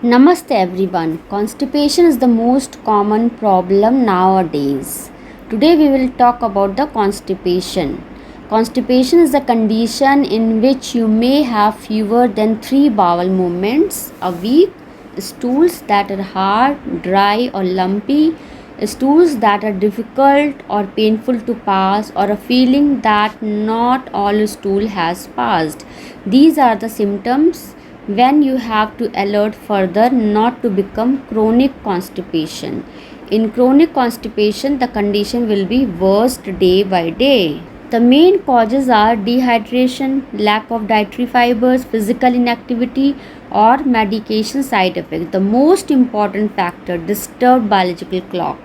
Namaste everyone. Constipation is the most common problem nowadays. Today we will talk about the constipation. Constipation is a condition in which you may have fewer than 3 bowel movements a week, stools that are hard, dry or lumpy, stools that are difficult or painful to pass, or a feeling that not all stool has passed. These are the symptoms when you have to alert further not to become chronic constipation. In chronic constipation, the condition will be worse day by day. The main causes are dehydration, lack of dietary fibers, physical inactivity, or medication side effects. The most important factor, disturbed biological clock.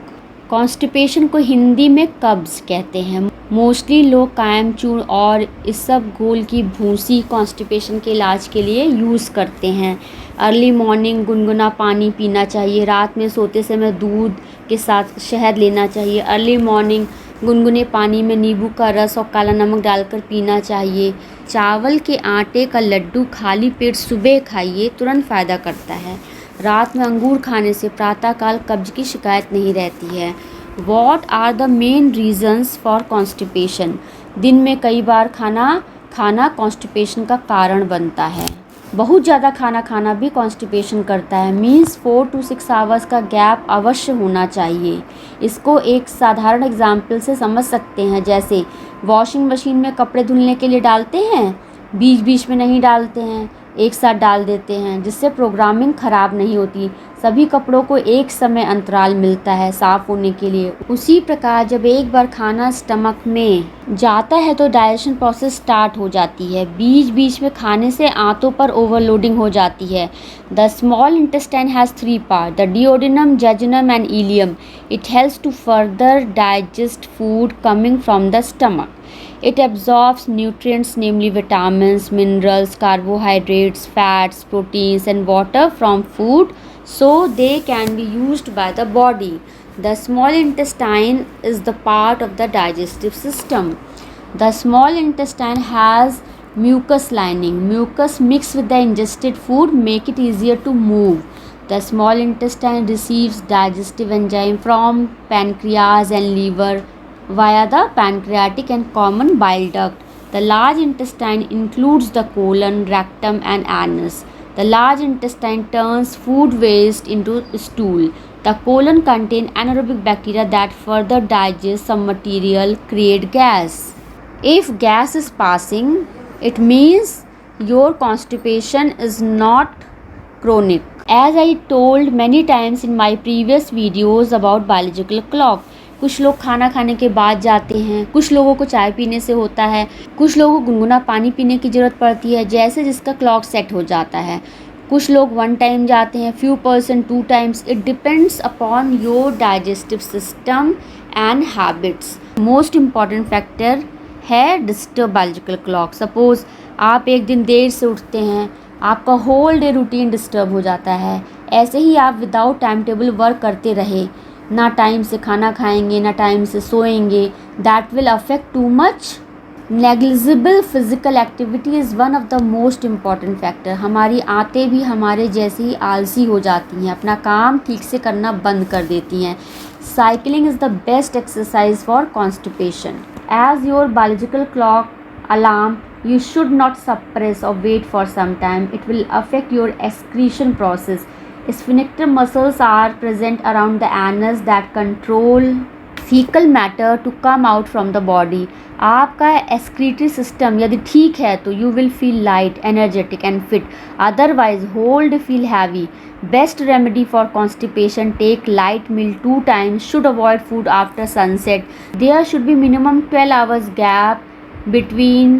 Constipation को हिंदी में कब्ज़ कहते हैं। Mostly लोग कायम चूर्ण और इस सब घोल की भूसी कॉन्स्टिपेशन के इलाज के लिए यूज़ करते हैं। अर्ली मॉर्निंग गुनगुना पानी पीना चाहिए। रात में सोते समय दूध के साथ शहद लेना चाहिए। अर्ली मॉर्निंग गुनगुने पानी में नींबू का रस और काला नमक डालकर पीना चाहिए। चावल के आटे का लड्डू खाली पेट सुबह खाइए, तुरंत फ़ायदा करता है। रात में अंगूर खाने से प्रातःकाल कब्ज की शिकायत नहीं रहती है। What are the main reasons for constipation? दिन में कई बार खाना कॉन्स्टिपेशन का कारण बनता है। बहुत ज़्यादा खाना खाना भी कॉन्स्टिपेशन करता है। मीन्स 4 to 6 आवर्स का गैप अवश्य होना चाहिए। इसको एक साधारण एग्जाम्पल से समझ सकते हैं, जैसे वॉशिंग मशीन में कपड़े धुलने के लिए डालते हैं, बीच बीच में नहीं डालते हैं, एक साथ डाल देते हैं, जिससे प्रोग्रामिंग ख़राब नहीं होती। सभी कपड़ों को एक समय अंतराल मिलता है साफ़ होने के लिए। उसी प्रकार जब एक बार खाना स्टमक में जाता है तो डाइजेशन प्रोसेस स्टार्ट हो जाती है। बीच बीच में खाने से आंतों पर ओवरलोडिंग हो जाती है। The small intestine has 3 part, the duodenum, jejunum and ileum. It helps to further digest food coming from the stomach. It absorbs nutrients, namely vitamins, minerals, carbohydrates, fats, proteins, and water from food so they can be used by the body. The small intestine is the part of the digestive system. The small intestine has mucus lining. Mucus mixed with the ingested food make it easier to move. The small intestine receives digestive enzyme from pancreas and liver via the pancreatic and common bile duct. The large intestine includes the colon, rectum and anus. The large intestine turns food waste into stool. The colon contains anaerobic bacteria that further digest some material, create gas. If gas is passing, it means your constipation is not chronic. As I told many times in my previous videos about biological clock, कुछ लोग खाना खाने के बाद जाते हैं, कुछ लोगों को चाय पीने से होता है, कुछ लोगों को गुनगुना पानी पीने की ज़रूरत पड़ती है, जैसे जिसका क्लॉक सेट हो जाता है। कुछ लोग 1 टाइम जाते हैं, few person 2 times. It depends upon your digestive system and habits. Most important factor है डिस्टर्ब बायोलॉजिकल क्लॉक. सपोज़ आप एक दिन देर से उठते हैं, आपका होल डे रूटीन डिस्टर्ब हो जाता है। ऐसे ही आप विदाउट टाइम टेबल वर्क करते रहे, ना टाइम से खाना खाएंगे, ना टाइम से सोएंगे, that will affect too much. Negligible physical activity is one of the most important factor. हमारी आंतें भी हमारे जैसे ही आलसी हो जाती हैं, अपना काम ठीक से करना बंद कर देती हैं. Cycling is the best exercise for constipation. As your biological clock alarm, you should not suppress or wait for some time. It will affect your excretion process. Sphincter muscles are present around the anus that control fecal matter to come out from the body. आपका excretory system यदि ठीक है तो you will feel light, energetic and fit. Otherwise, whole day feel heavy. Best remedy for constipation: take light meal 2 times. Should avoid food after sunset. There should be minimum 12 hours gap between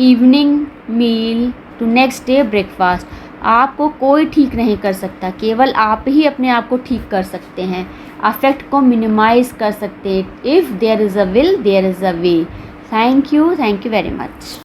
evening meal to next day breakfast. आपको कोई ठीक नहीं कर सकता, केवल आप ही अपने आप को ठीक कर सकते हैं, अफेक्ट को मिनिमाइज कर सकते हैं. If there is a will there is a way. Thank you very much.